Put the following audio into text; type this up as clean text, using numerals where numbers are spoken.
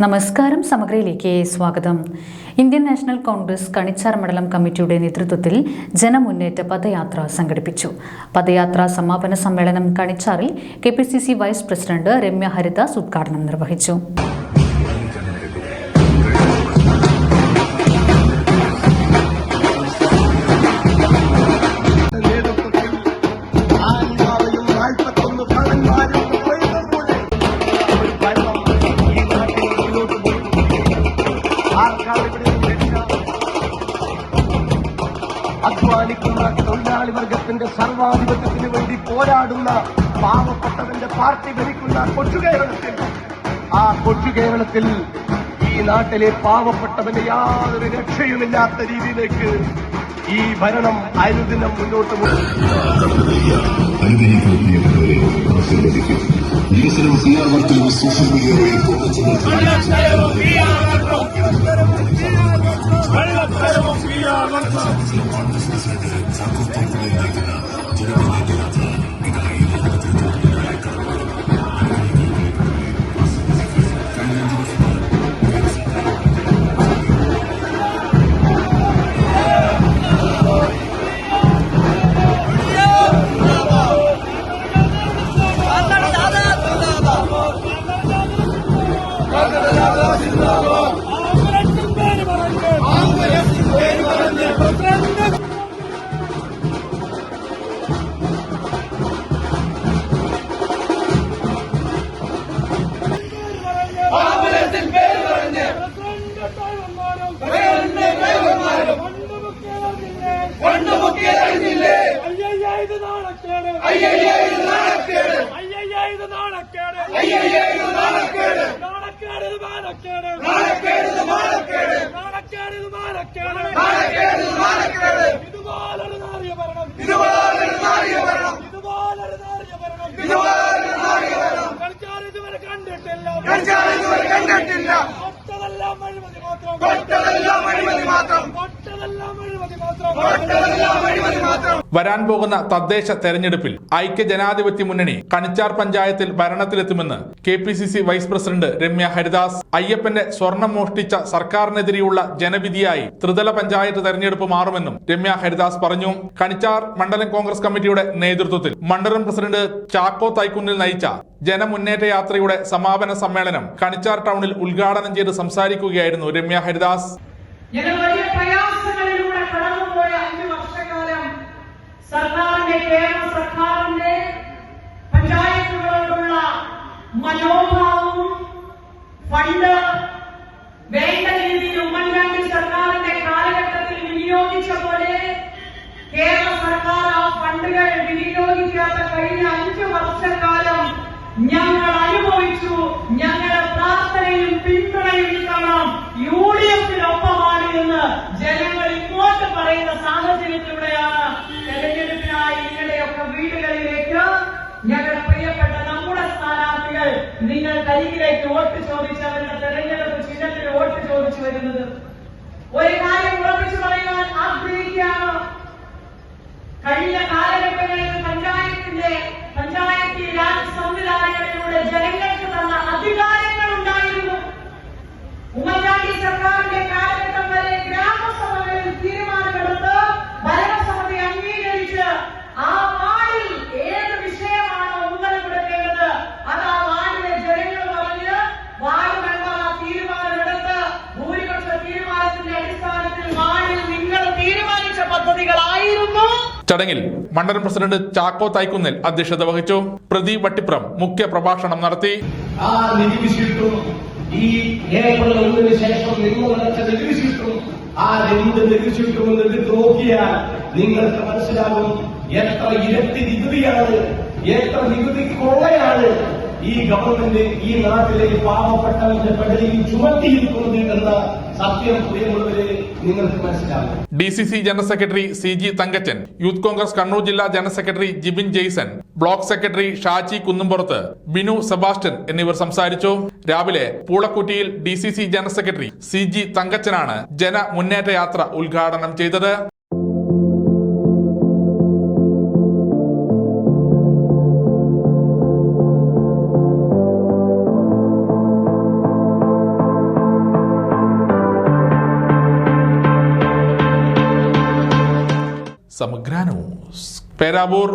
നമസ്കാരം, സമഗ്രയിലേക്ക് സ്വാഗതം. Indian national Congress Kanichar മണ്ഡലം കമ്മിറ്റിയുടെ നേതൃത്വത്തിൽ ജനമുന്നേറ്റ പദയാത്ര സംഘടിപ്പിച്ചു. പദയാത്രാ സമാപന സമ്മേളനം കണിച്ചാറിൽ KPCC vice president Ramya Haridas ഉദ്ഘാടനം നിർവഹിച്ചു. അധ്വാനിക്കുന്ന തൊഴിലാളി വർഗത്തിന്റെ സർവാധിപത്യത്തിന് വേണ്ടി പോരാടുന്ന പാവപ്പെട്ടവന്റെ പാർട്ടി ഭരിക്കുന്ന കൊച്ചുകേരളത്തിൽ, ആ കൊച്ചുകേരളത്തിൽ ഈ നാട്ടിലെ പാവപ്പെട്ടവന്റെ യാതൊരു രക്ഷയുമില്ലാത്ത രീതിയിലേക്ക് ഈ ഭരണം അനുദിനം മുന്നോട്ട് സോഷ്യൽ മീഡിയ വരാൻ പോകുന്ന തദ്ദേശ തെരഞ്ഞെടുപ്പിൽ ഐക്യ ജനാധിപത്യ മുന്നണി കണിച്ചാർ പഞ്ചായത്തിൽ ഭരണത്തിലെത്തുമെന്ന് KPCC vice president Ramya Haridas. അയ്യപ്പന്റെ സ്വർണം മോഷ്ടിച്ച സർക്കാരിനെതിരെയുള്ള ജനവിധിയായി ത്രിതല പഞ്ചായത്ത് തെരഞ്ഞെടുപ്പ് മാറുമെന്നും രമ്യ ഹരിദാസ് പറഞ്ഞു. കണിച്ചാർ മണ്ഡലം കോൺഗ്രസ് കമ്മിറ്റിയുടെ നേതൃത്വത്തിൽ മണ്ഡലം പ്രസിഡന്റ് ചാക്കോ തൈക്കുന്നിൽ നയിച്ച ജനമുന്നേറ്റ യാത്രയുടെ സമാപന സമ്മേളനം കണിച്ചാർ ടൗണിൽ ഉദ്ഘാടനം ചെയ്ത് സംസാരിക്കുകയായിരുന്നു രമ്യ ഹരിദാസ്. കേരള സർക്കാരിന്റെ പഞ്ചായത്തുകളോടുള്ള മനോഭാവവും ഫണ്ട് വേണ്ട രീതിയിൽ ഉമ്മൻചാണ്ടി സർക്കാരിന്റെ കാലഘട്ടത്തിൽ വിനിയോഗിച്ച പോലെ കേരള സർക്കാർ ആ ഫണ്ടുകൾ വിനിയോഗിക്കാത്ത കഴിഞ്ഞ 5 വർഷക്കാലം ഞങ്ങൾ അനുഭവിച്ചു. ഞങ്ങളുടെ പ്രാർത്ഥനയും പിന്തുണയും കാരണം UDF-നൊപ്പമാണ് എന്ന് ജനങ്ങൾ ഇങ്ങോട്ട് പറയുന്ന സാഹചര്യത്തിലൂടെയാണ് തെരഞ്ഞെടുപ്പിനായി നിങ്ങളുടെയൊക്കെ വീടുകളിലേക്ക് ഞങ്ങളുടെ പ്രിയപ്പെട്ട നമ്മുടെ സ്ഥാനാർത്ഥികൾ നിങ്ങൾ കരികിലേക്ക് വോട്ട് ചോദിച്ച് അവരുടെ തെരഞ്ഞെടുപ്പ് ചിഹ്നത്തിൽ വോട്ട് ചോദിച്ചു വരുന്നത്. ഒരു കാര്യം ഉറപ്പിച്ചു പറയാൻ ആഗ്രഹിക്കുകയാണ്. കഴിഞ്ഞ കാലഘട്ടങ്ങളിൽ പഞ്ചായത്തി രാജ് സംവിധാനങ്ങളിലൂടെ ജനങ്ങൾക്ക് തന്ന അധികാരങ്ങൾ ഉണ്ടായിരുന്നു. ഉമ്മൻചാണ്ടി സർക്കാരിന്റെ കാലഘട്ടം വരെ ഗ്രാമസഭകളിൽ തീരുമാനമെടുത്ത് ഭരണസമിതി അംഗീകരിച്ച് ആ വാർഡിൽ ഏത് വിഷയമാണോ ഊന്നൽ കൊടുക്കേണ്ടത് അത് ആ വാർഡിലെ ജനങ്ങൾ പറഞ്ഞ് വാർഡ് മെമ്പർ ആ തീരുമാനമെടുത്ത് ഭൂരിപക്ഷ തീരുമാനത്തിന്റെ അടിസ്ഥാനത്തിൽ വാർഡിൽ നിങ്ങൾ തീരുമാനിച്ച പദ്ധതികളായിരുന്നു. ചടങ്ങിൽ മണ്ഡലം പ്രസിഡന്റ് ചാക്കോ തൈക്കുന്നിൽ അധ്യക്ഷത വഹിച്ചു. പ്രദീപ് വട്ടിപ്രം മുഖ്യ പ്രഭാഷണം നടത്തി. ആ നികുതിശീട്ടും ഈ ഏപ്രിൽ 1-ന് ശേഷം നിങ്ങൾ നടച്ച നികുതിശീട്ടും ആ 2 നികുതിശീട്ടും എടുത്ത് നോക്കിയാൽ നിങ്ങൾക്ക് മനസ്സിലാകും എത്ര ഇരട്ടി നികുതിയാണ്, എത്ര നികുതി കൊള്ളയാണ് ഈ ഗവൺമെന്റ് ഈ നാട്ടിലെ പാവപ്പെട്ടവന്റെ പടിയിൽ ചുമത്തിയിരിക്കുന്നത് എന്ന സത്യം പ്രിയമുള്ളവരെ നിങ്ങൾക്ക് മനസ്സിലാകും. DCC general secretary CG Thankachan, youth Congress Kannur ജില്ലാ general secretary Jibin Jaison, block secretary Shaji Kunnumpurath, Binu Sebastian എന്നിവർ സംസാരിച്ചു. രാവിലെ പൂളക്കുറ്റിയിൽ DCC ജനറൽ സെക്രട്ടറി CG തങ്കച്ചനാണ് ജനമുന്നേറ്റ യാത്ര ഉദ്ഘാടനം ചെയ്തത്. സമഗ്ര ന്യൂസ് പേരാവൂർ.